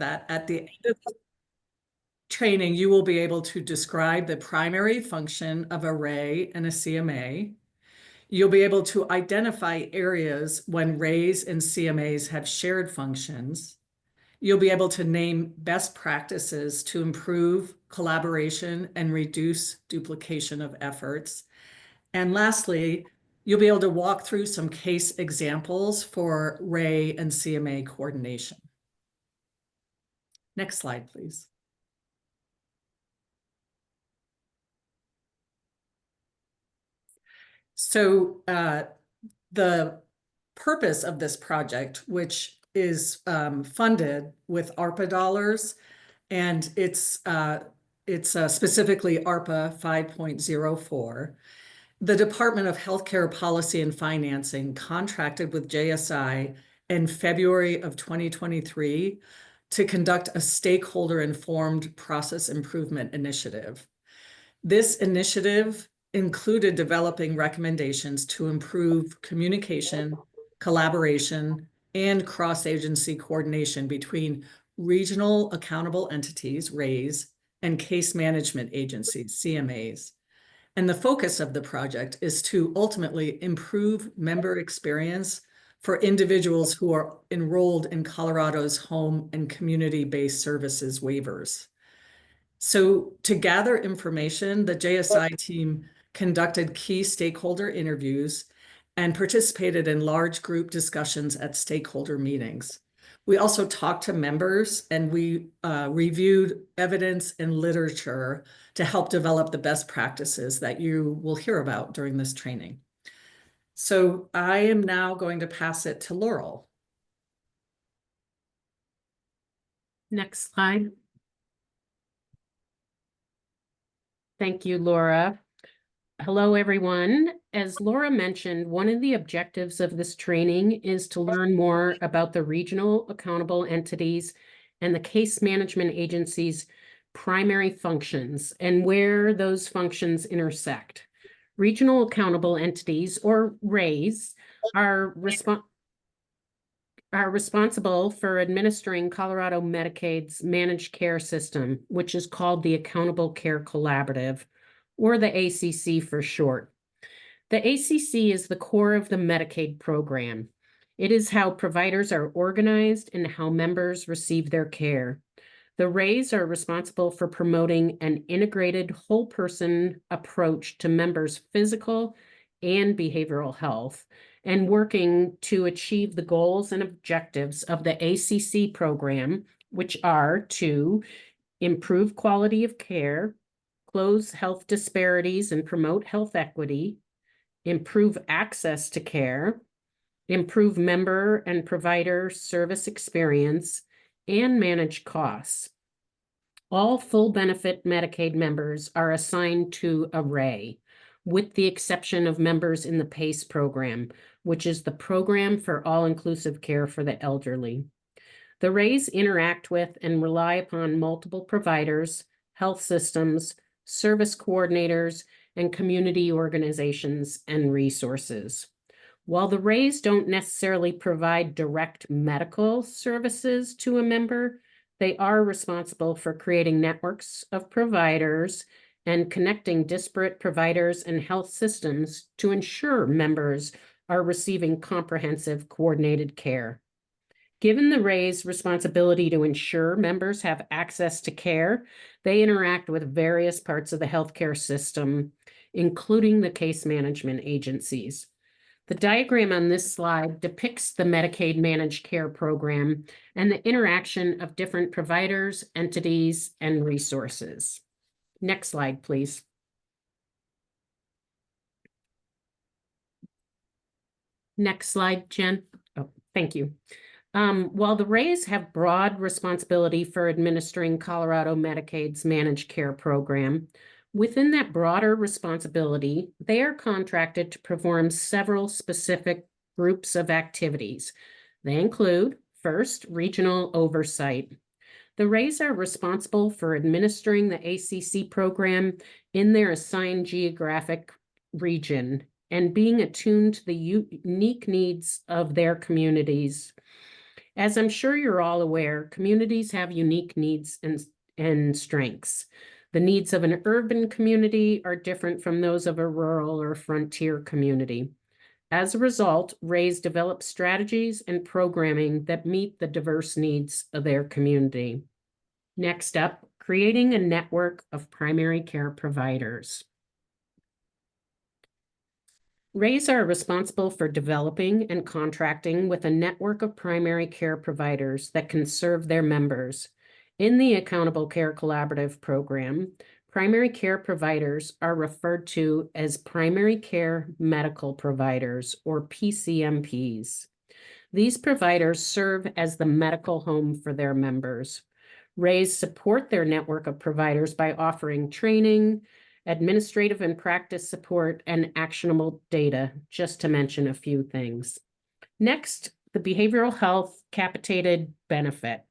that at the end of the training, you will be able to describe the primary function of a RAE and a CMA. You'll be able to identify areas when RAEs and CMAs have shared functions. You'll be able to name best practices to improve collaboration and reduce duplication of efforts. And lastly, you'll be able to walk through some case examples for RAE and CMA coordination. Next slide, please. So the purpose of this project, which is funded with ARPA dollars, and it's specifically ARPA 5.04. The Department of Healthcare Policy and Financing contracted with JSI in February of 2023 to conduct a stakeholder-informed process improvement initiative. This initiative included developing recommendations to improve communication, collaboration, and cross-agency coordination between regional accountable entities, RAEs, and case management agencies, CMAs. And the focus of the project is to ultimately improve member experience for individuals who are enrolled in Colorado's home and community-based services waivers. So to gather information, the JSI team conducted key stakeholder interviews and participated in large group discussions at stakeholder meetings. We also talked to members, and we reviewed evidence and literature to help develop the best practices that you will hear about during this training. So I am now going to pass it to Laurel. Next slide. Thank you, Laura. Hello, everyone. As Laura mentioned, one of the objectives of this training is to learn more about the regional accountable entities and the case management agency's primary functions and where those functions intersect. Regional accountable entities, or RAEs, are responsible for administering Colorado Medicaid's managed care system, which is called the Accountable Care Collaborative, or the ACC for short. The ACC is the core of the Medicaid program. It is how providers are organized and how members receive their care. The RAEs are responsible for promoting an integrated whole person approach to members' physical and behavioral health, and working to achieve the goals and objectives of the ACC program, which are to improve quality of care, close health disparities and promote health equity, improve access to care, improve member and provider service experience, and manage costs. All full benefit Medicaid members are assigned to a RAE, with the exception of members in the PACE program, which is the Program for All-Inclusive Care for the Elderly. The RAEs interact with and rely upon multiple providers, health systems, service coordinators, and community organizations and resources. While the RAEs don't necessarily provide direct medical services to a member, they are responsible for creating networks of providers and connecting disparate providers and health systems to ensure members are receiving comprehensive coordinated care. Given the RAE's responsibility to ensure members have access to care, they interact with various parts of the healthcare system, including the case management agencies. The diagram on this slide depicts the Medicaid managed care program and the interaction of different providers, entities, and resources. Next slide, please. Next slide, Jen. Oh, thank you. While the RAEs have broad responsibility for administering Colorado Medicaid's managed care program, within that broader responsibility, they are contracted to perform several specific groups of activities. They include, first, regional oversight. The RAEs are responsible for administering the ACC program in their assigned geographic region and being attuned to the unique needs of their communities As I'm sure you're all aware, communities have unique needs and strengths. The needs of an urban community are different from those of a rural or frontier community. As a result, RAEs develop strategies and programming that meet the diverse needs of their community. Next up, creating a network of primary care providers. RAEs are responsible for developing and contracting with a network of primary care providers that can serve their members. In the Accountable Care Collaborative program, primary care providers are referred to as primary care medical providers, or PCMPs. These providers serve as the medical home for their members. RAEs support their network of providers by offering training, administrative and practice support, and actionable data, just to mention a few things. Next, the behavioral health capitated benefit.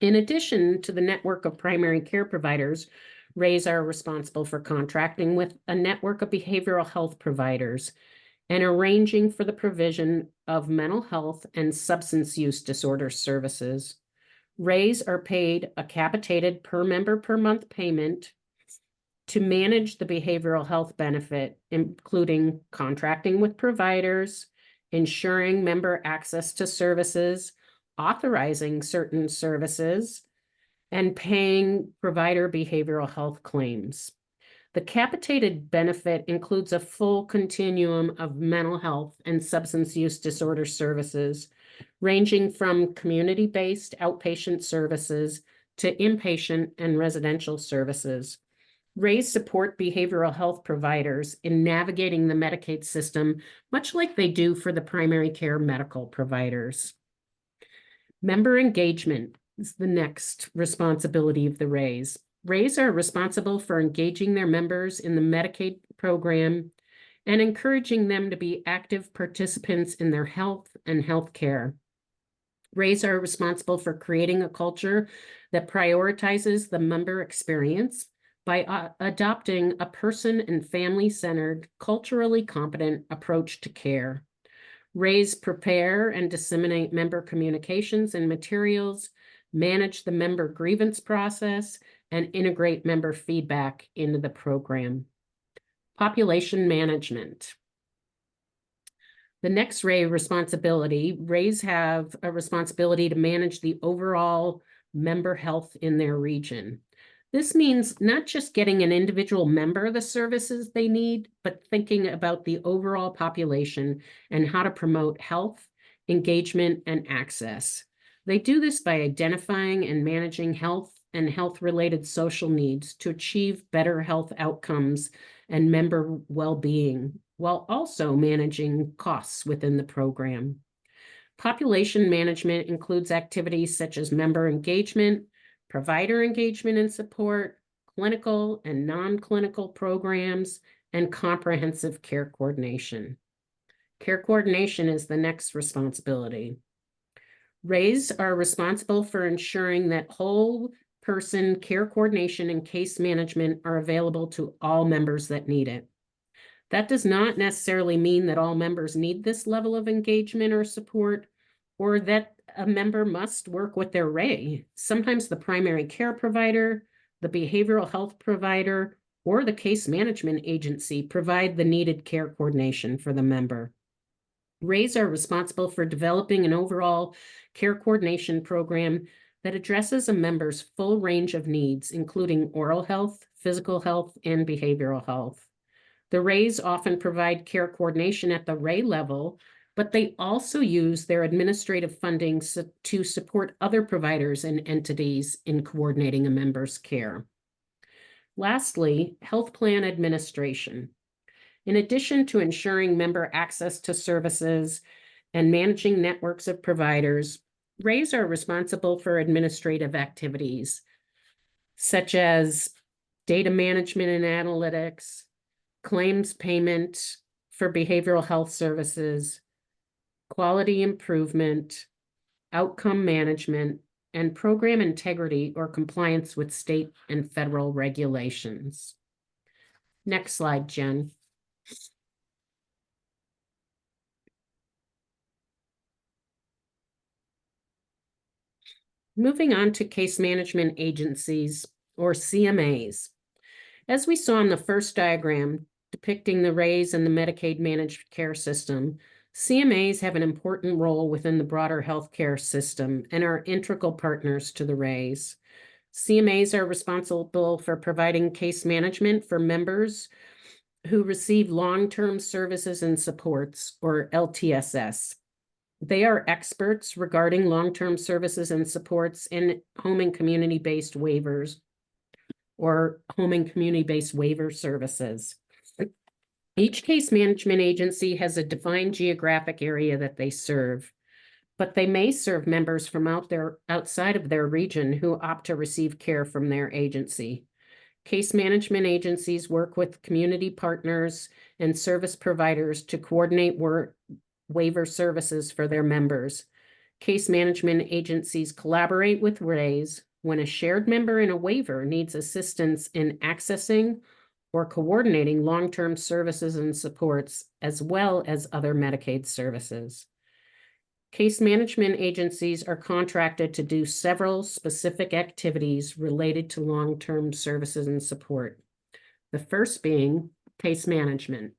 In addition to the network of primary care providers, RAEs are responsible for contracting with a network of behavioral health providers and arranging for the provision of mental health and substance use disorder services. RAEs are paid a capitated per member per month payment to manage the behavioral health benefit, including contracting with providers, ensuring member access to services, authorizing certain services, and paying provider behavioral health claims. The capitated benefit includes a full continuum of mental health and substance use disorder services, ranging from community-based outpatient services to inpatient and residential services. RAEs support behavioral health providers in navigating the Medicaid system, much like they do for the primary care medical providers. Member engagement is the next responsibility of the RAEs. RAEs are responsible for engaging their members in the Medicaid program and encouraging them to be active participants in their health and health care. RAEs are responsible for creating a culture that prioritizes the member experience by adopting a person and family-centered, culturally competent approach to care. RAEs prepare and disseminate member communications and materials, manage the member grievance process, and integrate member feedback into the program. Population management. The next RAE responsibility, RAEs have a responsibility to manage the overall member health in their region. This means not just getting an individual member the services they need, but thinking about the overall population and how to promote health, engagement, and access. They do this by identifying and managing health and health-related social needs to achieve better health outcomes and member well-being, while also managing costs within the program. Population management includes activities such as member engagement, provider engagement and support, clinical and non-clinical programs, and comprehensive care coordination. Care coordination is the next responsibility. RAEs are responsible for ensuring that whole person care coordination and case management are available to all members that need it. That does not necessarily mean that all members need this level of engagement or support, or that a member must work with their RAE. Sometimes the primary care provider, the behavioral health provider, or the case management agency provide the needed care coordination for the member. RAEs are responsible for developing an overall care coordination program that addresses a member's full range of needs, including oral health, physical health, and behavioral health. The RAEs often provide care coordination at the RAE level, but they also use their administrative funding to support other providers and entities in coordinating a member's care. Lastly, health plan administration. In addition to ensuring member access to services and managing networks of providers, RAEs are responsible for administrative activities such as data management and analytics, claims payment for behavioral health services, quality improvement, outcome management, and program integrity or compliance with state and federal regulations. Next slide, Jen. Moving on to case management agencies, or CMAs. As we saw in the first diagram depicting the RAEs and the Medicaid managed care system, CMAs have an important role within the broader healthcare system and are integral partners to the RAEs. CMAs are responsible for providing case management for members who receive long-term services and supports, or LTSS. They are experts regarding long-term services and supports in home and community-based waivers, or home and community-based waiver services. Each case management agency has a defined geographic area that they serve, but they may serve members from outside of their region who opt to receive care from their agency. Case management agencies work with community partners and service providers to coordinate waiver services for their members. Case management agencies collaborate with RAEs when a shared member in a waiver needs assistance in accessing or coordinating long-term services and supports, as well as other Medicaid services. Case management agencies are contracted to do several specific activities related to long-term services and support. The first being case management.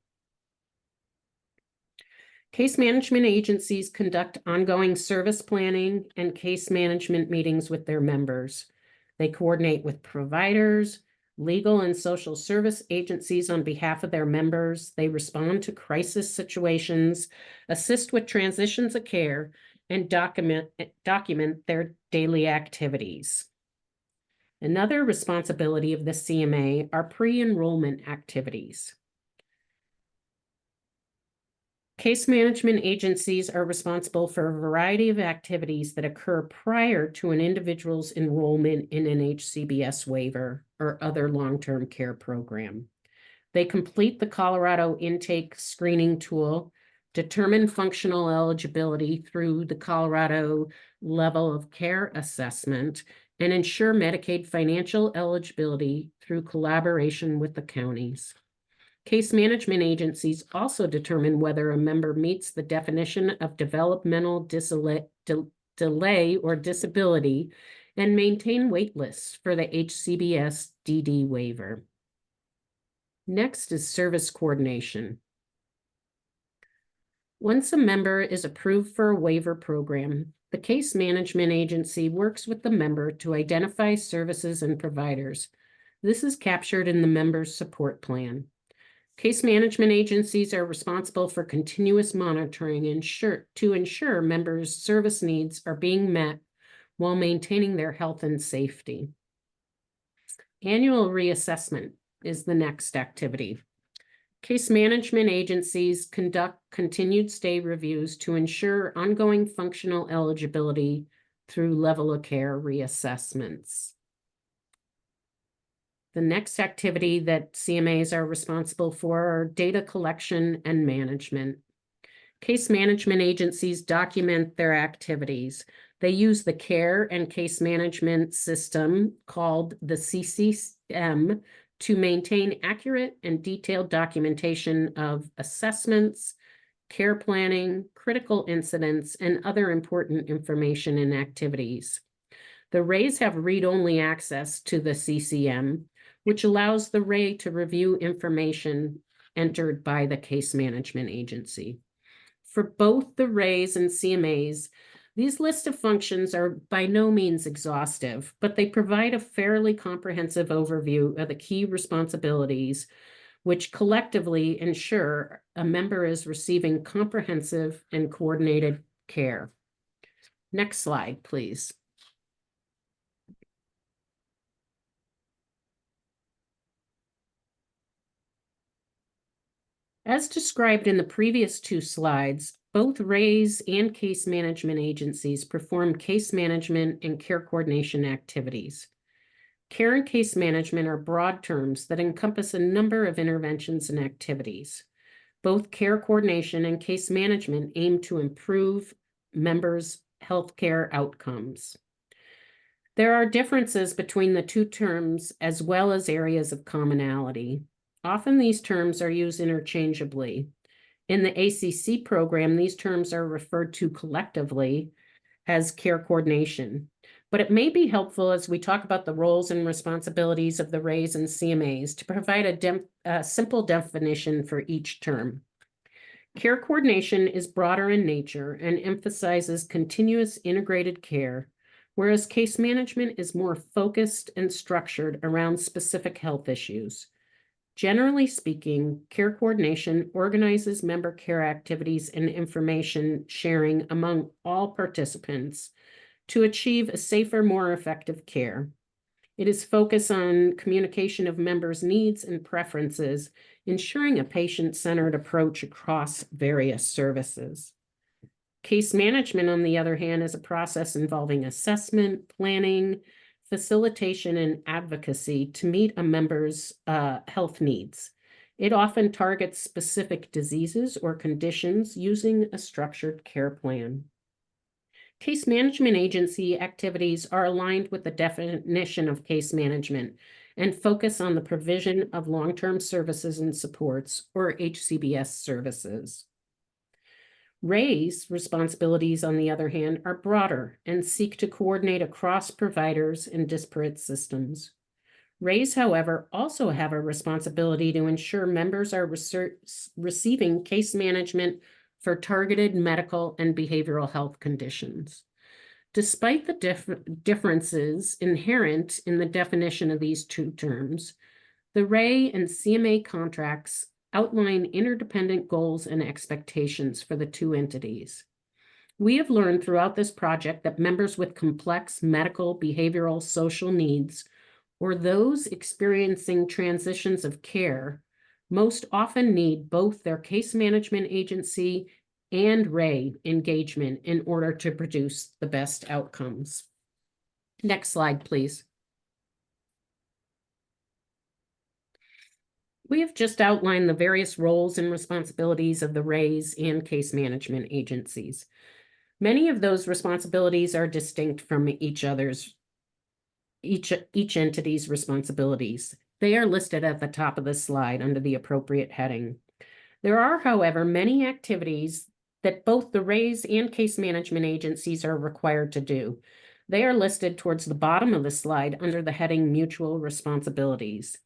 Case management agencies conduct ongoing service planning and case management meetings with their members. They coordinate with providers, legal and social service agencies on behalf of their members. They respond to crisis situations, assist with transitions of care, and document their daily activities. Another responsibility of the CMA are pre-enrollment activities. Case management agencies are responsible for a variety of activities that occur prior to an individual's enrollment in an HCBS waiver or other long-term care program. They complete the Colorado intake screening tool, determine functional eligibility through the Colorado level of care assessment, and ensure Medicaid financial eligibility through collaboration with the counties. Case management agencies also determine whether a member meets the definition of developmental delay or disability and maintain wait lists for the HCBS DD waiver. Next is service coordination. Once a member is approved for a waiver program, the case management agency works with the member to identify services and providers. This is captured in the member's support plan. Case management agencies are responsible for continuous monitoring to ensure members' service needs are being met while maintaining their health and safety. Annual reassessment is the next activity. Case management agencies conduct continued stay reviews to ensure ongoing functional eligibility through level of care reassessments. The next activity that CMAs are responsible for are data collection and management. Case management agencies document their activities. They use the care and case management system called the CCM to maintain accurate and detailed documentation of assessments, care planning, critical incidents, and other important information and activities. The RAEs have read-only access to the CCM, which allows the RAE to review information entered by the case management agency. For both the RAEs and CMAs, these lists of functions are by no means exhaustive, but they provide a fairly comprehensive overview of the key responsibilities, which collectively ensure a member is receiving comprehensive and coordinated care. Next slide, please. As described in the previous two slides, both RAEs and case management agencies perform case management and care coordination activities. Care and case management are broad terms that encompass a number of interventions and activities. Both care coordination and case management aim to improve members' healthcare outcomes. There are differences between the two terms as well as areas of commonality. Often these terms are used interchangeably. In the ACC program, these terms are referred to collectively as care coordination. but it may be helpful as we talk about the roles and responsibilities of the RAEs and CMAs to provide a simple definition for each term. Care coordination is broader in nature and emphasizes continuous integrated care, whereas case management is more focused and structured around specific health issues. Generally speaking, care coordination organizes member care activities and information sharing among all participants to achieve a safer, more effective care. It is focused on communication of members' needs and preferences, ensuring a patient-centered approach across various services. Case management, on the other hand, is a process involving assessment, planning, facilitation, and advocacy to meet a member's health needs. It often targets specific diseases or conditions using a structured care plan. Case management agency activities are aligned with the definition of case management and focus on the provision of long-term services and supports, or HCBS services. RAE's responsibilities, on the other hand, are broader and seek to coordinate across providers and disparate systems. RAEs, however, also have a responsibility to ensure members are receiving case management for targeted medical and behavioral health conditions. Despite the differences inherent in the definition of these two terms, the RAE and CMA contracts outline interdependent goals and expectations for the two entities. We have learned throughout this project that members with complex medical, behavioral, social needs, or those experiencing transitions of care, most often need both their case management agency and RAE engagement in order to produce the best outcomes. Next slide, please. We have just outlined the various roles and responsibilities of the RAEs and case management agencies. Many of those responsibilities are distinct from each entity's responsibilities. They are listed at the top of the slide under the appropriate heading. There are, however, many activities that both the RAEs and case management agencies are required to do. They are listed towards the bottom of the slide under the heading Mutual Responsibilities.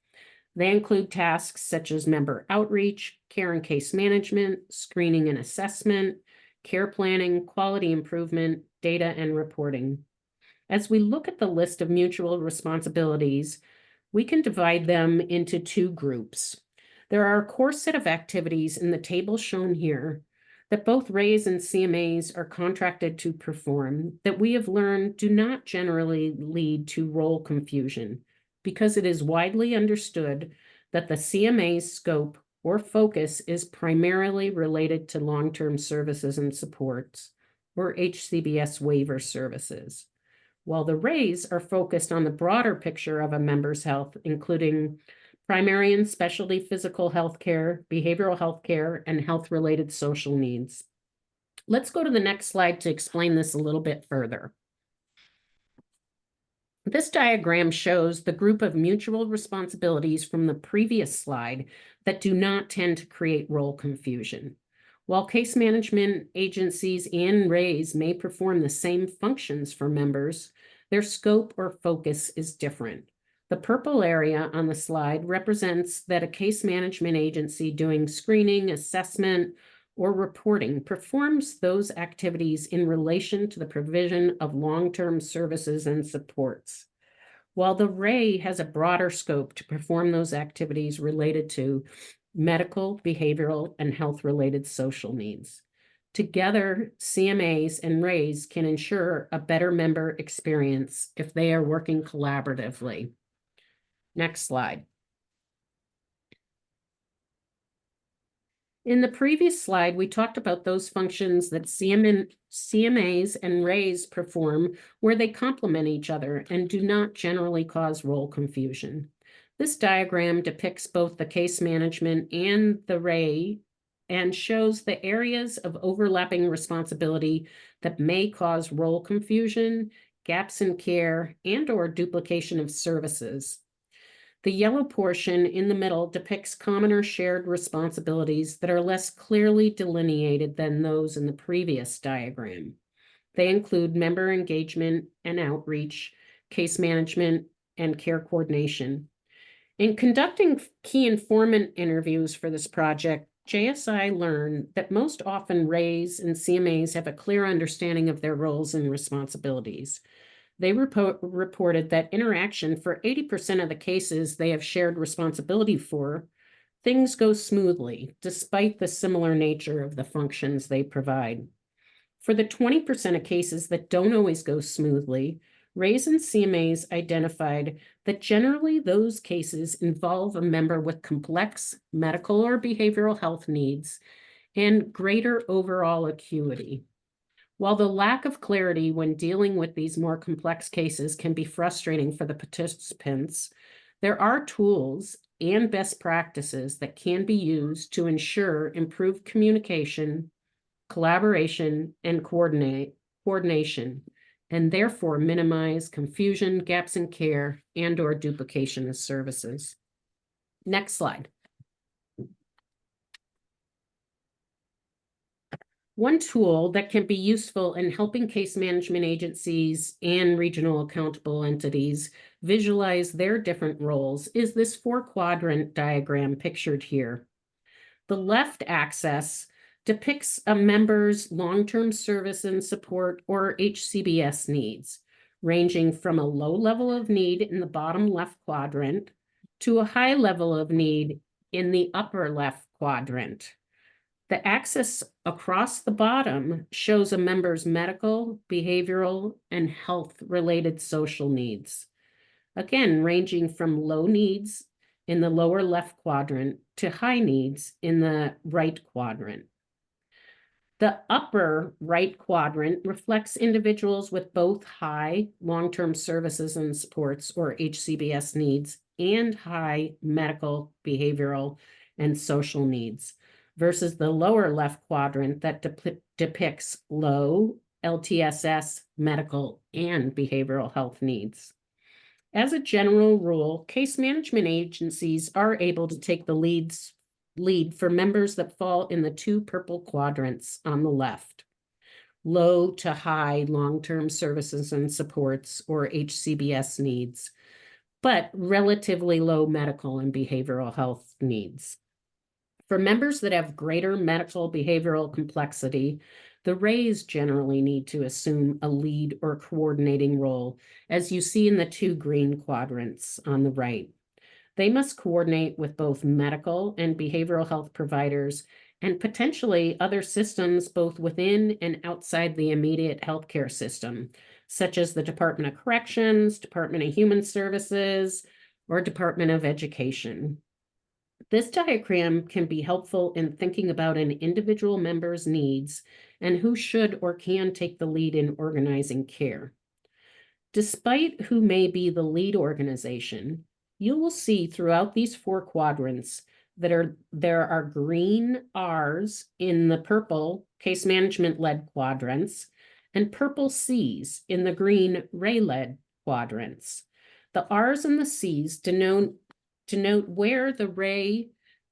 They include tasks such as member outreach, care and case management, screening and assessment, care planning, quality improvement, data and reporting. As we look at the list of mutual responsibilities, we can divide them into two groups. There are a core set of activities in the table shown here that both RAEs and CMAs are contracted to perform that we have learned do not generally lead to role confusion, because it is widely understood that the CMA's scope or focus is primarily related to long-term services and supports, or HCBS waiver services, while the RAEs are focused on the broader picture of a member's health, including primary and specialty physical health care, behavioral health care, and health-related social needs. Let's go to the next slide to explain this a little bit further. This diagram shows the group of mutual responsibilities from the previous slide that do not tend to create role confusion. While case management agencies and RAEs may perform the same functions for members, their scope or focus is different. The purple area on the slide represents that a case management agency doing screening, assessment, or reporting performs those activities in relation to the provision of long-term services and supports, while the RAE has a broader scope to perform those activities related to medical, behavioral, and health-related social needs. Together, CMAs and RAEs can ensure a better member experience if they are working collaboratively. Next slide. In the previous slide, we talked about those functions that CMAs and RAEs perform where they complement each other and do not generally cause role confusion. This diagram depicts both the case management and the RAE and shows the areas of overlapping responsibility that may cause role confusion, gaps in care, and/or duplication of services. The yellow portion in the middle depicts common or shared responsibilities that are less clearly delineated than those in the previous diagram. They include member engagement and outreach, case management, and care coordination. In conducting key informant interviews for this project, JSI learned that most often RAEs and CMAs have a clear understanding of their roles and responsibilities. They reported that interaction for 80% of the cases they have shared responsibility for, things go smoothly, despite the similar nature of the functions they provide. For the 20% of cases that don't always go smoothly, RAEs and CMAs identified that generally those cases involve a member with complex medical or behavioral health needs and greater overall acuity. While the lack of clarity when dealing with these more complex cases can be frustrating for the participants, there are tools and best practices that can be used to ensure improved communication, collaboration, and coordination, and therefore minimize confusion, gaps in care, and/or duplication of services. Next slide. One tool that can be useful in helping case management agencies and regional accountable entities visualize their different roles is this 4-quadrant diagram pictured here. The left axis depicts a member's long-term service and support, or HCBS needs, ranging from a low level of need in the bottom left quadrant to a high level of need in the upper left quadrant. The axis across the bottom shows a member's medical, behavioral, and health-related social needs, again, ranging from low needs in the lower left quadrant to high needs in the right quadrant. The upper right quadrant reflects individuals with both high long-term services and supports, or HCBS needs, and high medical, behavioral, and social needs, versus the lower left quadrant that depicts low LTSS, medical, and behavioral health needs. As a general rule, case management agencies are able to take the lead for members that fall in the 2 purple quadrants on the left: low to high long-term services and supports, or HCBS needs, but relatively low medical and behavioral health needs. For members that have greater medical behavioral complexity, the RAEs generally need to assume a lead or coordinating role, as you see in the 2 green quadrants on the right. They must coordinate with both medical and behavioral health providers and potentially other systems both within and outside the immediate healthcare system, such as the Department of Corrections, Department of Human Services, or Department of Education. This diagram can be helpful in thinking about an individual member's needs and who should or can take the lead in organizing care. Despite who may be the lead organization, you will see throughout these 4 quadrants that there are green R's in the purple case management-led quadrants and purple C's in the green RAE-led quadrants. The R's and the C's denote where the RAE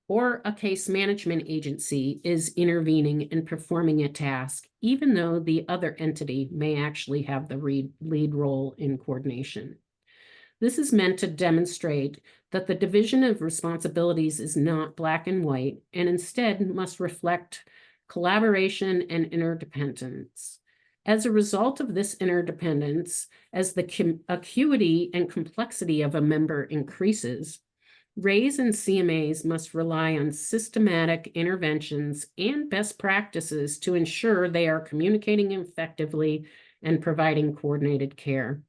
or a case management agency is intervening and performing a task, even though the other entity may actually have the lead role in coordination. This is meant to demonstrate that the division of responsibilities is not black and white, and instead must reflect collaboration and interdependence. As a result of this interdependence, as the acuity and complexity of a member increases, RAEs and CMAs must rely on systematic interventions and best practices to ensure they are communicating effectively and providing coordinated care.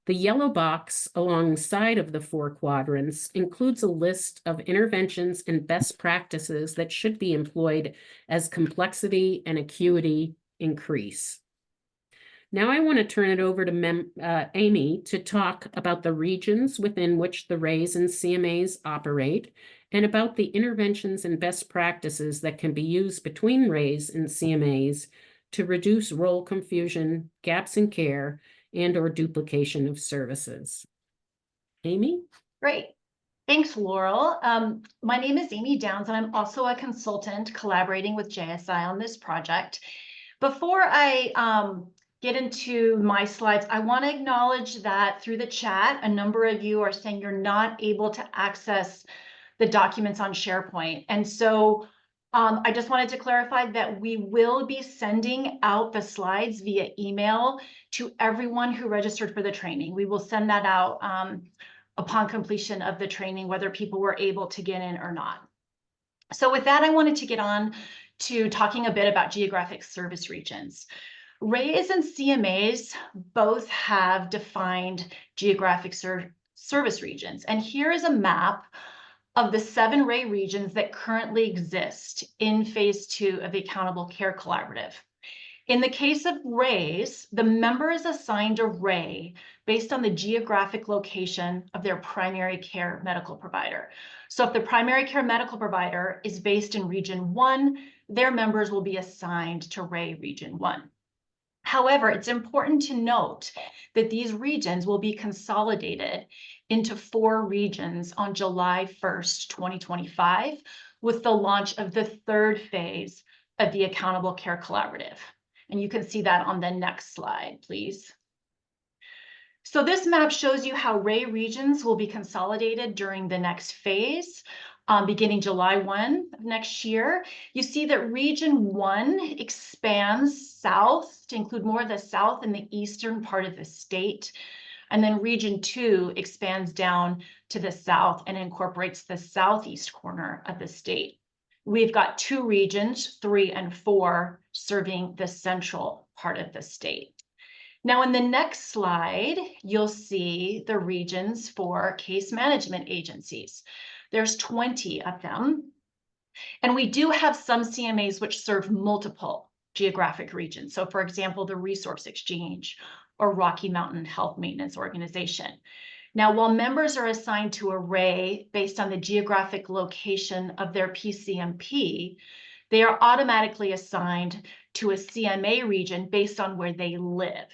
The yellow box alongside of the 4 quadrants includes a list of interventions and best practices that should be employed as complexity and acuity increase. Now I want to turn it over to Amy to talk about the regions within which the RAEs and CMAs operate, and about the interventions and best practices that can be used between RAEs and CMAs to reduce role confusion, gaps in care, and/or duplication of services. Amy? Great. Thanks, Laurel. My name is Amy Downs, and I'm also a consultant collaborating with JSI on this project. Before I get into my slides, I want to acknowledge that through the chat, a number of you are saying you're not able to access the documents on SharePoint. And so I just wanted to clarify that we will be sending out the slides via email to everyone who registered for the training. We will send that out upon completion of the training, whether people were able to get in or not. So with that, I wanted to get on to talking a bit about geographic service regions. RAEs and CMAs both have defined geographic service regions. And here is a map of the 7 RAE regions that currently exist in phase 2 of the Accountable Care Collaborative. In the case of RAEs, the member is assigned a RAE based on the geographic location of their primary care medical provider. So if the primary care medical provider is based in Region 1, their members will be assigned to RAE Region 1. However, it's important to note that these regions will be consolidated into 4 regions on July 1st, 2025, with the launch of the 3rd phase of the Accountable Care Collaborative. And you can see that on the next slide, please. So this map shows you how RAE regions will be consolidated during the next phase. Beginning July 1 of next year, you see that Region 1 expands south to include more of the south and the eastern part of the state. And then Region 2 expands down to the south and incorporates the southeast corner of the state. We've got 2 regions, 3 and 4, serving the central part of the state. Now, in the next slide, you'll see the regions for case management agencies. There's 20 of them. And we do have some CMAs which serve multiple geographic regions. So for example, the Resource Exchange or Rocky Mountain Health Maintenance Organization. Now, while members are assigned to a RAE based on the geographic location of their PCMP, they are automatically assigned to a CMA region based on where they live.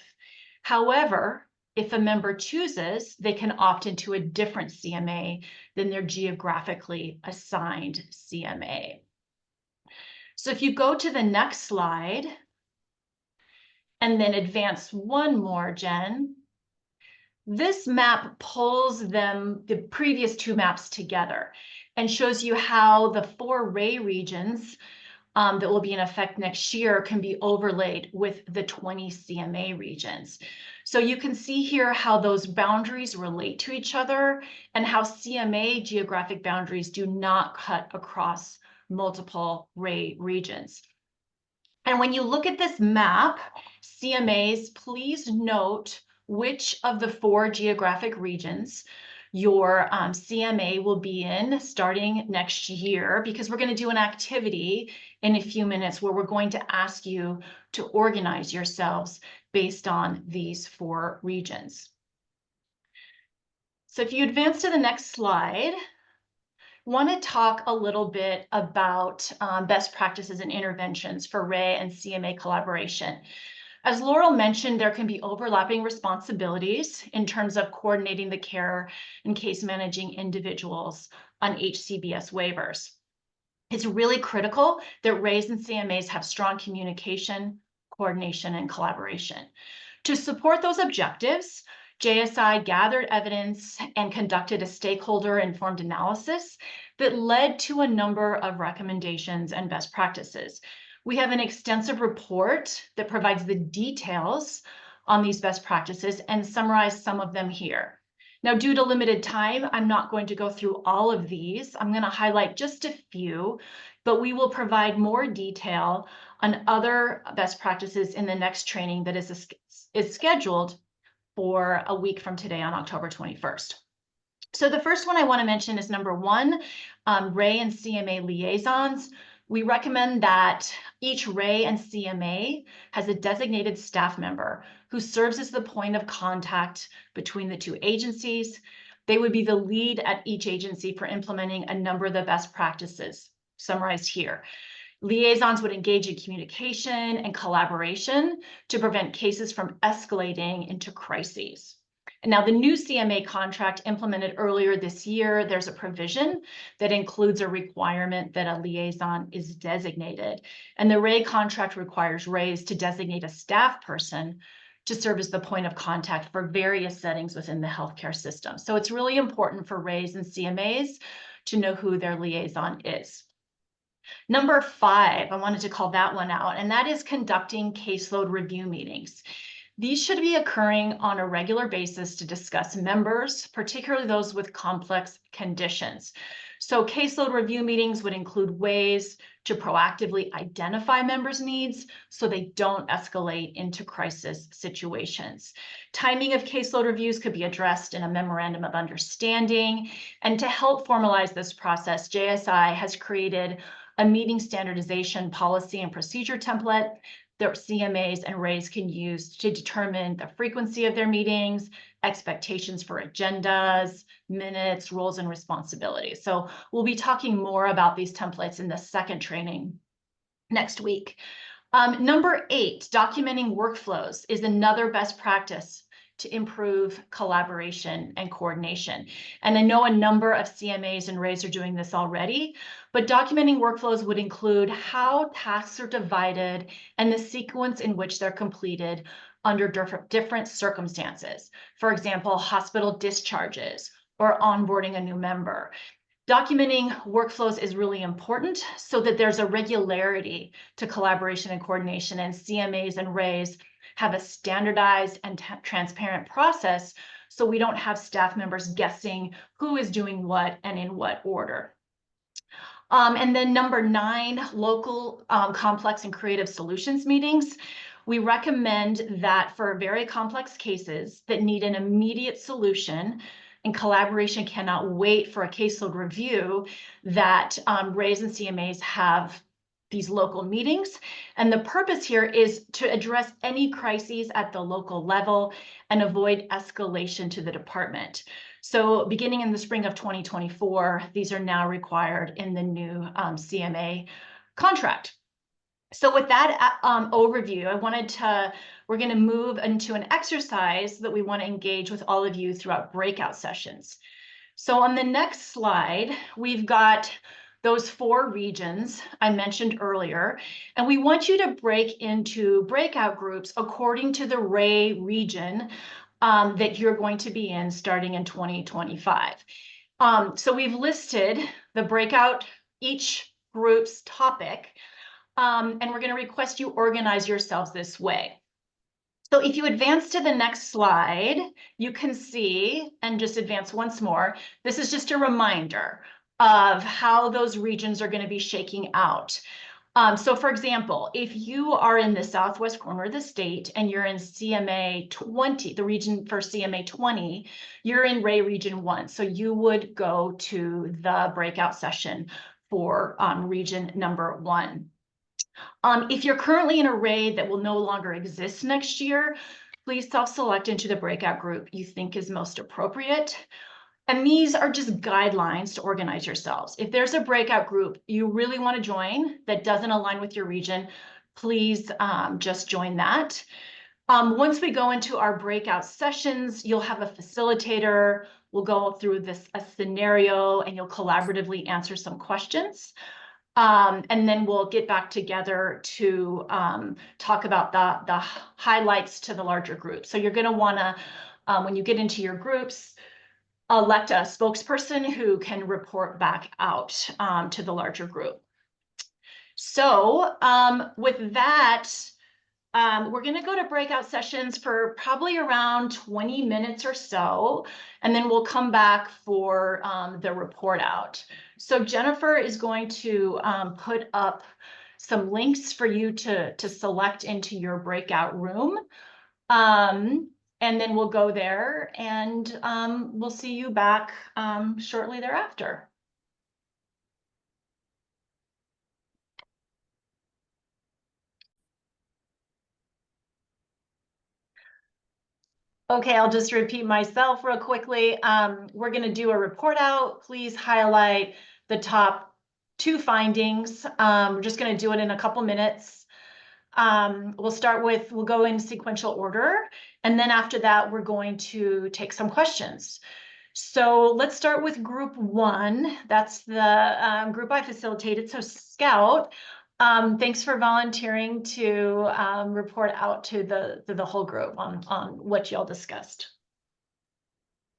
However, if a member chooses, they can opt into a different CMA than their geographically assigned CMA. So if you go to the next slide and then advance one more, Jen, this map pulls the previous 2 maps together and shows you how the 4 RAE regions that will be in effect next year can be overlaid with the 20 CMA regions. So you can see here how those boundaries relate to each other and how CMA geographic boundaries do not cut across multiple RAE regions. And when you look at this map, CMAs, please note which of the 4 geographic regions your CMA will be in starting next year, because we're going to do an activity in a few minutes where we're going to ask you to organize yourselves based on these 4 regions. So if you advance to the next slide, I want to talk a little bit about best practices and interventions for RAE and CMA collaboration. As Laurel mentioned, there can be overlapping responsibilities in terms of coordinating the care and case managing individuals on HCBS waivers. It's really critical that RAEs and CMAs have strong communication, coordination, and collaboration. To support those objectives, JSI gathered evidence and conducted a stakeholder-informed analysis that led to a number of recommendations and best practices. We have an extensive report that provides the details on these best practices and summarize some of them here. Now, due to limited time, I'm not going to go through all of these. I'm going to highlight just a few, but we will provide more detail on other best practices in the next training that is scheduled for a week from today on October 21st. So the first one I want to mention is number 1, RAE and CMA liaisons. We recommend that each RAE and CMA has a designated staff member who serves as the point of contact between the 2 agencies. They would be the lead at each agency for implementing a number of the best practices summarized here. Liaisons would engage in communication and collaboration to prevent cases from escalating into crises. And now the new CMA contract implemented earlier this year, there's a provision that includes a requirement that a liaison is designated. And the RAE contract requires RAEs to designate a staff person to serve as the point of contact for various settings within the healthcare system. So it's really important for RAEs and CMAs to know who their liaison is. Number 5, I wanted to call that one out, and that is conducting caseload review meetings. These should be occurring on a regular basis to discuss members, particularly those with complex conditions. So caseload review meetings would include ways to proactively identify members' needs so they don't escalate into crisis situations. Timing of caseload reviews could be addressed in a memorandum of understanding. And to help formalize this process, JSI has created a meeting standardization policy and procedure template that CMAs and RAEs can use to determine the frequency of their meetings, expectations for agendas, minutes, roles, and responsibilities. So we'll be talking more about these templates in the second training next week. Number 8, documenting workflows is another best practice to improve collaboration and coordination. And I know a number of CMAs and RAEs are doing this already, but documenting workflows would include how tasks are divided and the sequence in which they're completed under different circumstances. For example, hospital discharges or onboarding a new member. Documenting workflows is really important so that there's a regularity to collaboration and coordination, and CMAs and RAEs have a standardized and transparent process so we don't have staff members guessing who is doing what and in what order. And then number 9, local complex and creative solutions meetings. We recommend that for very complex cases that need an immediate solution and collaboration cannot wait for a caseload review, that RAEs and CMAs have these local meetings. And the purpose here is to address any crises at the local level and avoid escalation to the department. So beginning in the spring of 2024, these are now required in the new CMA contract. So with that overview, we're going to move into an exercise that we want to engage with all of you throughout breakout sessions. So on the next slide, we've got those 4 regions I mentioned earlier, and we want you to break into breakout groups according to the RAE region that you're going to be in starting in 2025. So we've listed the breakout, each group's topic, and we're going to request you organize yourselves this way. So if you advance to the next slide, you can see, and just advance once more, this is just a reminder of how those regions are going to be shaking out. So for example, if you are in the southwest corner of the state and you're in CMA 20, the region for CMA 20, you're in RAE region 1. So you would go to the breakout session for region number 1. If you're currently in a RAE that will no longer exist next year, please self-select into the breakout group you think is most appropriate. And these are just guidelines to organize yourselves. If there's a breakout group you really want to join that doesn't align with your region, please just join that. Once we go into our breakout sessions, you'll have a facilitator. We'll go through a scenario and you'll collaboratively answer some questions. And then we'll get back together to talk about the highlights to the larger group. So you're going to want to, when you get into your groups, elect a spokesperson who can report back out to the larger group. So with that, we're going to go to breakout sessions for probably around 20 minutes or so, and then we'll come back for the report out. So Jennifer is going to put up some links for you to select into your breakout room. And then we'll go there and we'll see you back shortly thereafter. Okay, I'll just repeat myself real quickly. We're going to do a report out. Please highlight the top 2 findings. We're just going to do it in a couple minutes. We'll go in sequential order. And then after that, we're going to take some questions. So let's start with group 1. That's the group I facilitated. So Scout, Thanks for volunteering to report out to the whole group on what y'all discussed.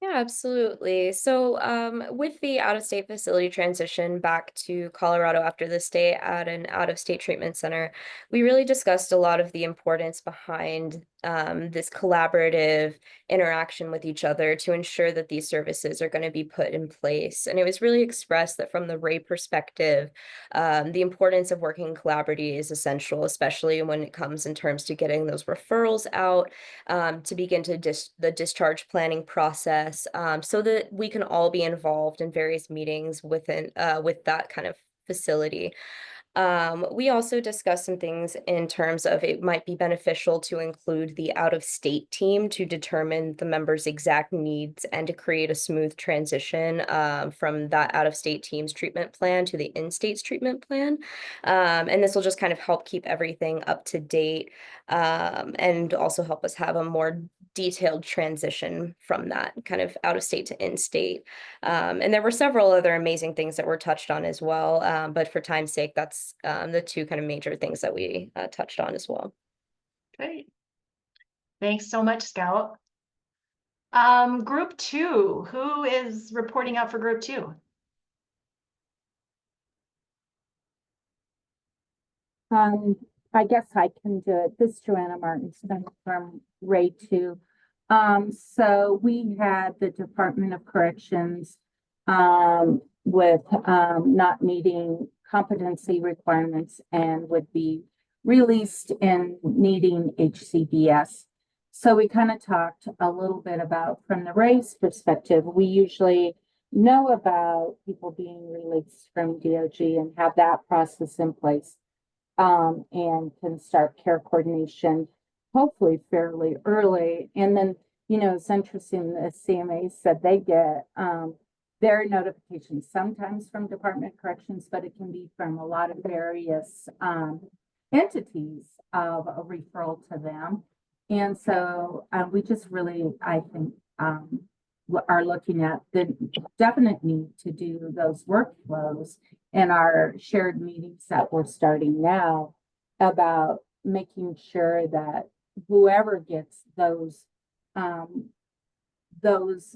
Yeah, absolutely. So, with the out-of-state facility transition back to Colorado after the stay at an out-of-state treatment center, we really discussed a lot of the importance behind this collaborative interaction with each other to ensure that these services are going to be put in place. And it was really expressed that from the RAE perspective, the importance of working collaboratively is essential, especially when it comes in terms to getting those referrals out, to begin to the discharge planning process, so that we can all be involved in various meetings within with that kind of facility. We also discussed some things in terms of it might be beneficial to include the out-of-state team to determine the members' exact needs and to create a smooth transition from that out-of-state team's treatment plan to the in-state's treatment plan. And this will just kind of help keep everything up to date, and also help us have a more detailed transition from that kind of out-of-state to in-state. And there were several other amazing things that were touched on as well. But for time's sake, that's the two kind of major things that we touched on as well. Great. Thanks so much, Scout. Group 2, who is reporting out for group 2? I guess I can do it. This is Joanna Martinson from RAE 2. So we had the Department of Corrections with not meeting competency requirements and would be released in needing HCBS. So we kind of talked a little bit about, from the RAE's perspective, we usually know about people being released from DOG and have that process in place. And can start care coordination hopefully fairly early. And then, you know, it's interesting, the CMA said they get their notifications sometimes from Department of Corrections, but it can be from a lot of various entities of a referral to them. And so we just really, I think, are looking at the definite need to do those workflows in our shared meetings that we're starting now about making sure that whoever gets those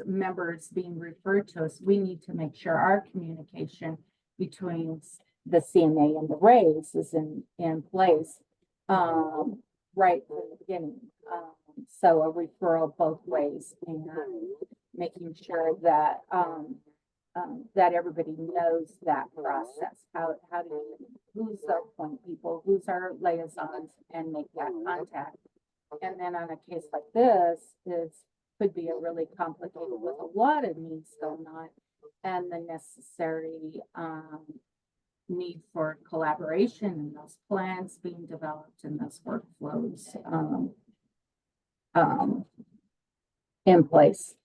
members being referred to us, we need to make sure our communication between the CMA and the RAEs is in place right from the beginning. So a referral both ways, and making sure that that everybody knows that process. How do you, who's our point people, who's our liaisons, and make that contact. And then on a case like this, it could be a really complicated with a lot of needs going on, and the necessary need for collaboration and those plans being developed and those workflows in place,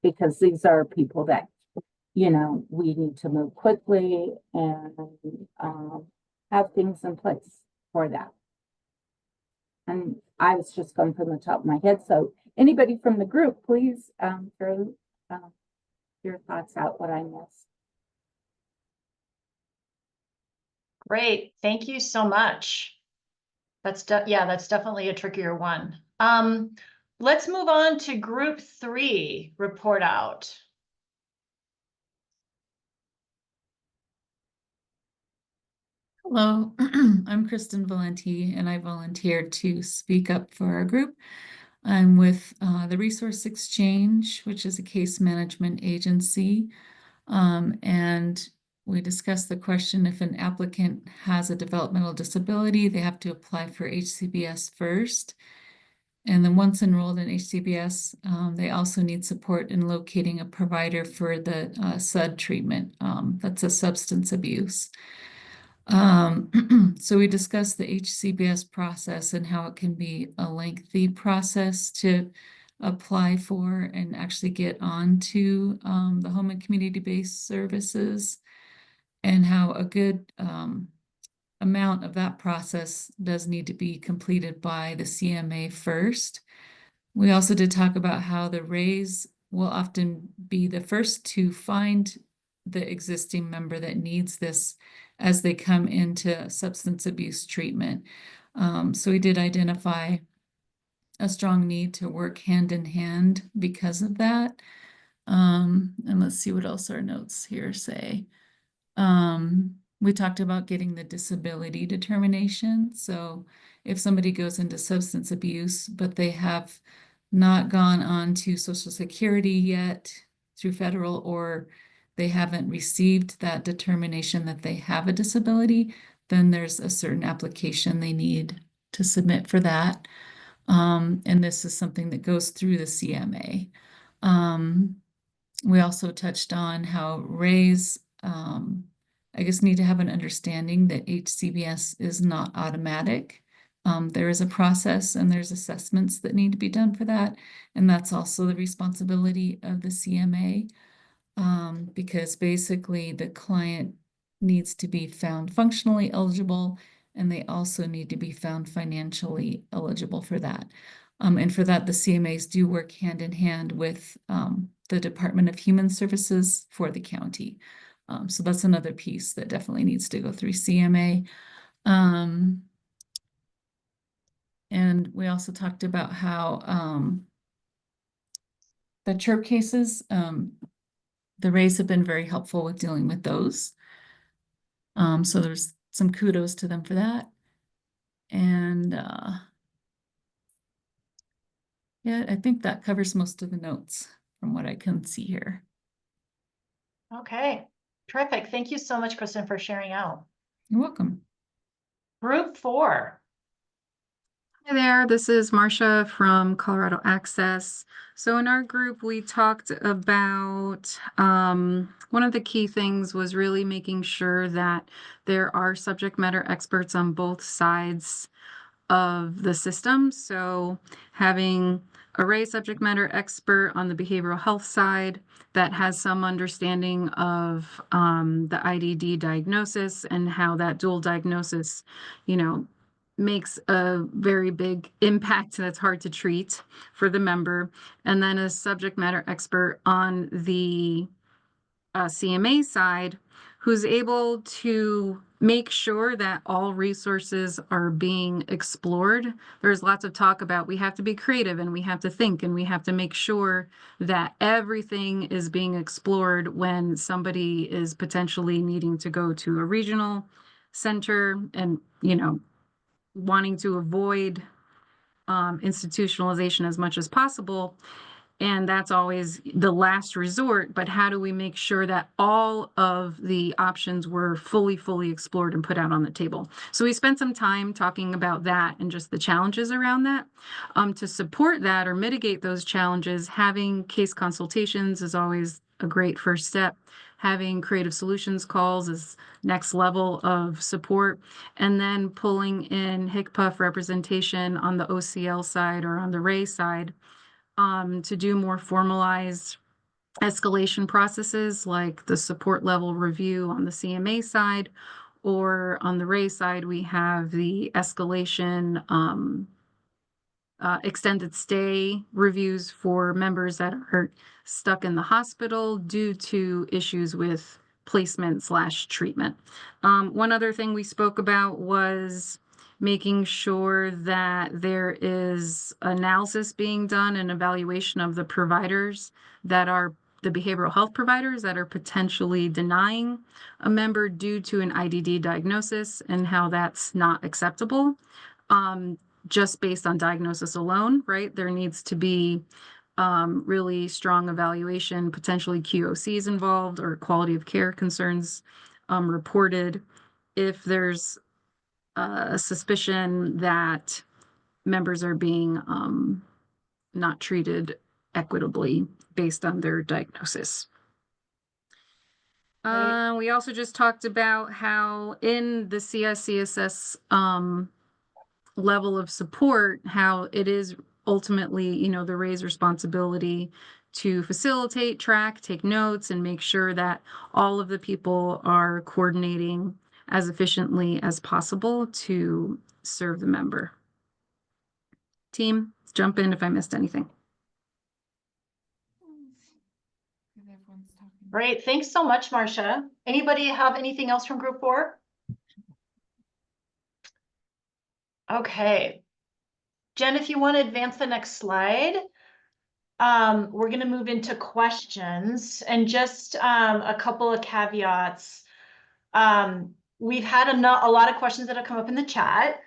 because these are people that, you know, we need to move quickly and have things in place for that. And I was just going from the top of my head. So anybody from the group, please throw your thoughts out, what I missed. Great, thank you so much. That's that's definitely a trickier one. Let's move on to group 3, report out. Hello, I'm Kristen Valenti, and I volunteered to speak up for our group. I'm with the Resource Exchange, which is a case management agency, and we discussed the question: if an applicant has a developmental disability, they have to apply for HCBS first. And then once enrolled in HCBS, they also need support in locating a provider for the SUD treatment. That's a substance abuse. So we discussed the HCBS process and how it can be a lengthy process to apply for and actually get onto the home and community-based services, and how a good amount of that process does need to be completed by the CMA first. We also did talk about how the RAEs will often be the first to find the existing member that needs this as they come into substance abuse treatment. So we did identify a strong need to work hand in hand because of that. And let's see what else our notes here say. We talked about getting the disability determination. So if somebody goes into substance abuse, but they have not gone on to Social Security yet through federal, or they haven't received that determination that they have a disability, then there's a certain application they need to submit for that. And this is something that goes through the CMA. We also touched on how RAEs, I guess, need to have an understanding that HCBS is not automatic. There is a process and there's assessments that need to be done for that. And that's also the responsibility of the CMA, because basically the client needs to be found functionally eligible, and they also need to be found financially eligible for that. And for that, the CMAs do work hand in hand with the Department of Human Services for the county. So that's another piece that definitely needs to go through CMA. And we also talked about how the CHIRP cases, the RAEs have been very helpful with dealing with those. So there's some kudos to them for that. And yeah, I think that covers most of the notes from what I can see here. Okay, terrific. Thank you so much, Kristen, for sharing out. You're welcome. Group 4. Hi there, this is Marcia from Colorado Access. So in our group, we talked about one of the key things was really making sure that there are subject matter experts on both sides of the system. So having a RAE subject matter expert on the behavioral health side that has some understanding of the IDD diagnosis and how that dual diagnosis, makes a very big impact that's hard to treat for the member. And then a subject matter expert on the CMA side who's able to make sure that all resources are being explored. There's lots of talk about we have to be creative and we have to think and we have to make sure that everything is being explored when somebody is potentially needing to go to a regional center and, wanting to avoid institutionalization as much as possible. And that's always the last resort. But how do we make sure that all of the options were fully explored and put out on the table? So we spent some time talking about that and just the challenges around that. To support that or mitigate those challenges, having case consultations is always a great first step. Having creative solutions calls is next level of support. And then pulling in HCPF representation on the OCL side or on the RAE side to do more formalized escalation processes like the support level review on the CMA side, or on the RAE side, we have the escalation extended stay reviews for members that are stuck in the hospital due to issues with placement/treatment. One other thing we spoke about was making sure that there is analysis being done and evaluation of the providers that are the behavioral health providers that are potentially denying a member due to an IDD diagnosis and how that's not acceptable. Just based on diagnosis alone, right? There needs to be really strong evaluation, potentially QOCs involved or quality of care concerns reported if there's a suspicion that members are being not treated equitably based on their diagnosis. We also just talked about how in the CSCSS level of support, how it is ultimately, the RAE's responsibility to facilitate, track, take notes, and make sure that all of the people are coordinating as efficiently as possible to serve the member. Team, jump in if I missed anything. Everyone's talking. Great. Thanks so much, Marcia. Anybody have anything else from group 4? Okay. Jen, if you want to advance the next slide, we're going to move into questions and just a couple of caveats. We've had a lot of questions that have come up in the chat.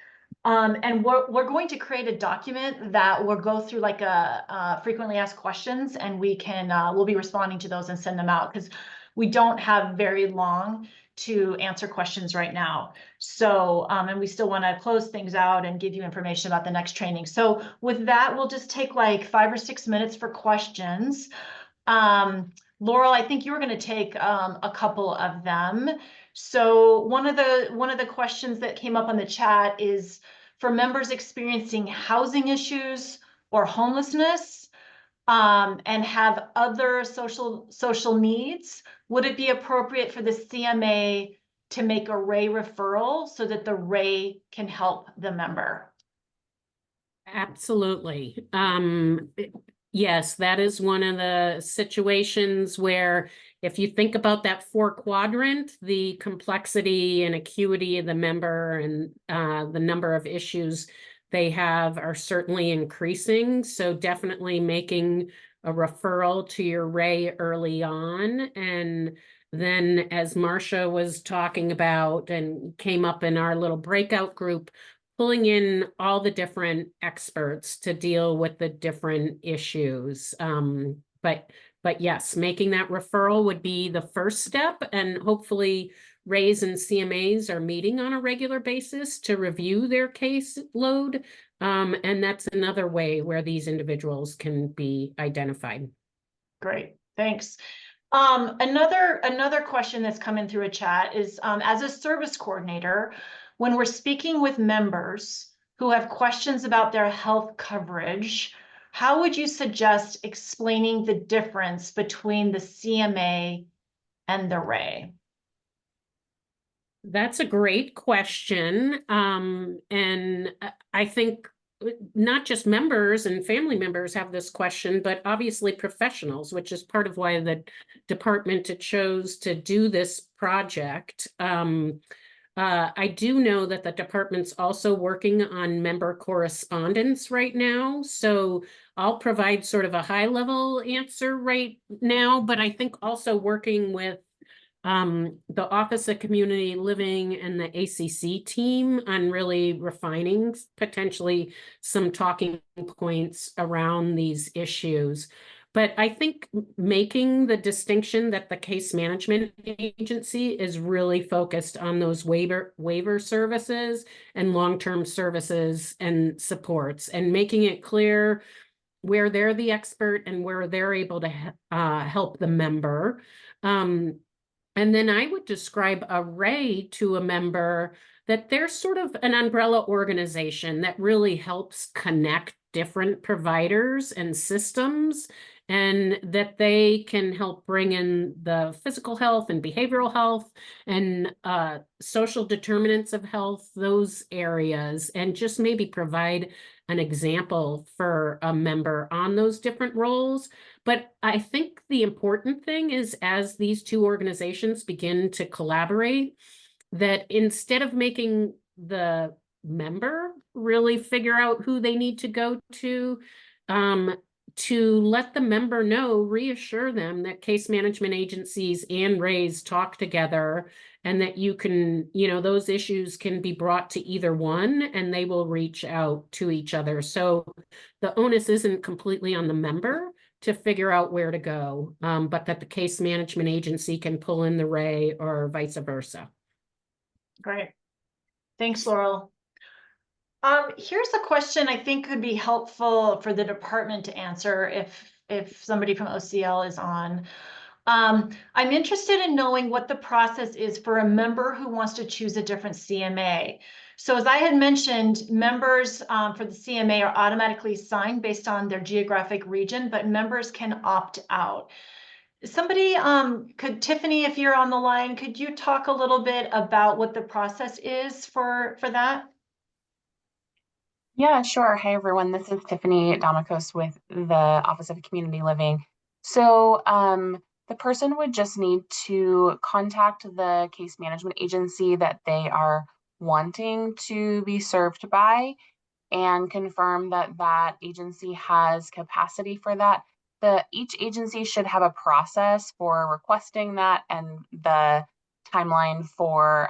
And we're going to create a document that will go through like a frequently asked questions, and we'll be responding to those and send them out because we don't have very long to answer questions right now. So, and we still want to close things out and give you information about the next training. So with that, we'll just take like 5 or 6 minutes for questions. Laurel, I think you were going to take a couple of them. So one of the questions that came up on the chat is for members experiencing housing issues or homelessness, and have other social needs, would it be appropriate for the CMA to make a RAE referral so that the RAE can help the member? Absolutely. Yes, that is one of the situations where if you think about that 4-quadrant, the complexity and acuity of the member and the number of issues they have are certainly increasing. So definitely making a referral to your RAE early on. And then as Marcia was talking about and came up in our little breakout group, pulling in all the different experts to deal with the different issues. But yes, making that referral would be the first step, and hopefully RAEs and CMAs are meeting on a regular basis to review their caseload. And that's another way where these individuals can be identified. Great, thanks. Another question that's come in through a chat is, as a service coordinator, when we're speaking with members who have questions about their health coverage, how would you suggest explaining the difference between the CMA and the RAE? That's a great question. And I think not just members and family members have this question, but obviously professionals, which is part of why the department chose to do this project. I do know that the department's also working on member correspondence right now. So I'll provide sort of a high-level answer right now, but I think also working with the Office of Community Living and the ACC team on really refining potentially some talking points around these issues. But I think making the distinction that the case management agency is really focused on those waiver services and long-term services and supports, and making it clear where they're the expert and where they're able to help the member. And then I would describe a RAE to a member that they're sort of an umbrella organization that really helps connect different providers and systems, and that they can help bring in the physical health and behavioral health and social determinants of health, those areas, and just maybe provide an example for a member on those different roles. But I think the important thing is, as these two organizations begin to collaborate, that instead of making the member really figure out who they need to go to let the member know, reassure them that case management agencies and RAEs talk together, and that you can, those issues can be brought to either one and they will reach out to each other. So the onus isn't completely on the member to figure out where to go, but that the case management agency can pull in the RAE or vice versa. Great. Thanks, Laurel. Here's a question I think could be helpful for the department to answer if somebody from OCL is on. I'm interested in knowing what the process is for a member who wants to choose a different CMA. So as I had mentioned, members for the CMA are automatically assigned based on their geographic region, but members can opt out. Somebody, Tiffany, if you're on the line, could you talk a little bit about what the process is for that? Yeah, sure. Hi, everyone. This is Tiffany Domikos with the Office of Community Living. So the person would just need to contact the case management agency that they are wanting to be served by and confirm that that agency has capacity for that. Each agency should have a process for requesting that and the timeline for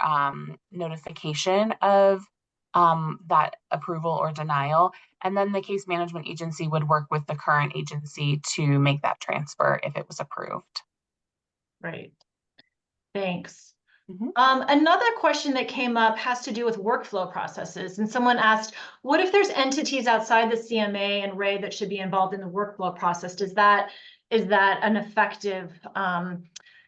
notification of that approval or denial. And then the case management agency would work with the current agency to make that transfer if it was approved. Right. Thanks. Mhm. Another question that came up has to do with workflow processes. And someone asked, what if there's entities outside the CMA and RAE that should be involved in the workflow process? Is that an effective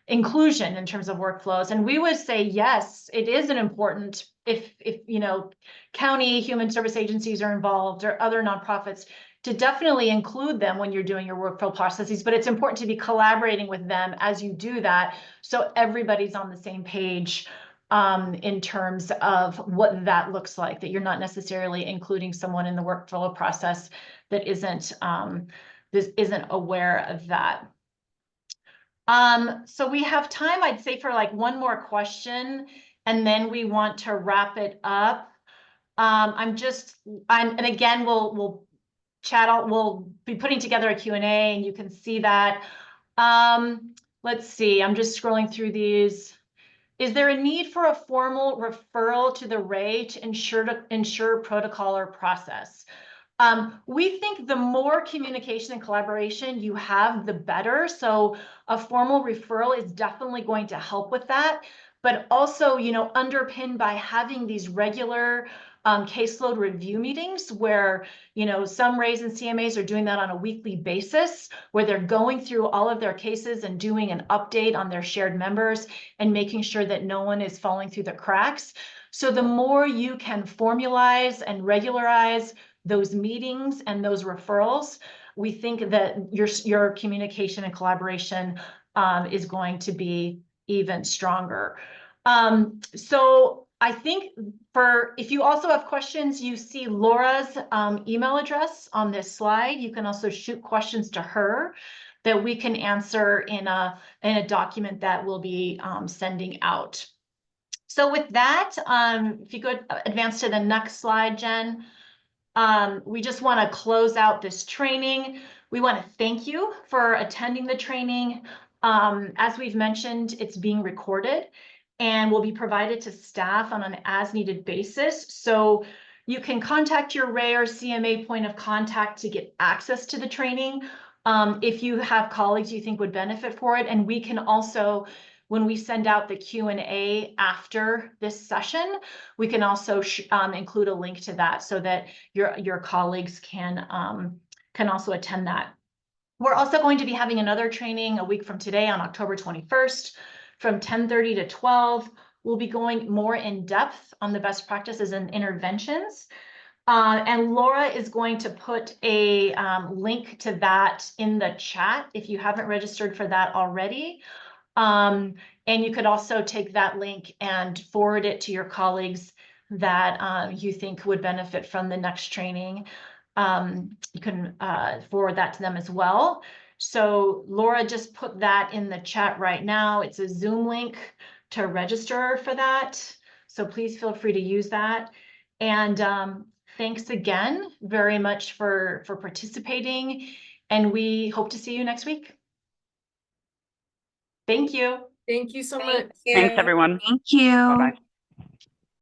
inclusion in terms of workflows? And we would say, yes, it is an important, if you know, county human service agencies are involved or other nonprofits, to definitely include them when you're doing your workflow processes, but it's important to be collaborating with them as you do that, so everybody's on the same page in terms of what that looks like, that you're not necessarily including someone in the workflow process that isn't aware of that. So we have time, I'd say, for like one more question, and then we want to wrap it up. And again, we'll be putting together a Q&A, and you can see that. Let's see, I'm just scrolling through these. Is there a need for a formal referral to the RAE to ensure protocol or process? We think the more communication and collaboration you have, the better. So a formal referral is definitely going to help with that, but also, you know, underpinned by having these regular caseload review meetings where, you know, some RAEs and CMAs are doing that on a weekly basis, where they're going through all of their cases and doing an update on their shared members and making sure that no one is falling through the cracks. So the more you can formalize and regularize those meetings and those referrals, we think that your communication and collaboration is going to be even stronger. So I think if you also have questions, you see Laura's email address on this slide. You can also shoot questions to her that we can answer in a document that we'll be sending out. So with that, if you could advance to the next slide, Jen. We just want to close out this training. We want to thank you for attending the training. As we've mentioned, it's being recorded and will be provided to staff on an as-needed basis. So you can contact your RAE or CMA point of contact to get access to the training if you have colleagues you think would benefit for it. And we can also, when we send out the Q&A after this session, we can also include a link to that so that your colleagues can also attend that. We're also going to be having another training a week from today on October 21st from 10:30 to 12. We'll be going more in depth on the best practices and interventions. And Laura is going to put a link to that in the chat if you haven't registered for that already. And you could also take that link and forward it to your colleagues that you think would benefit from the next training. You can forward that to them as well. So Laura just put that in the chat right now. It's a Zoom link to register for that. So please feel free to use that. And thanks again very much for participating. And we hope to see you next week. Thank you. Thank you so Thank much. you. Thanks, everyone. Thank you. Bye-bye.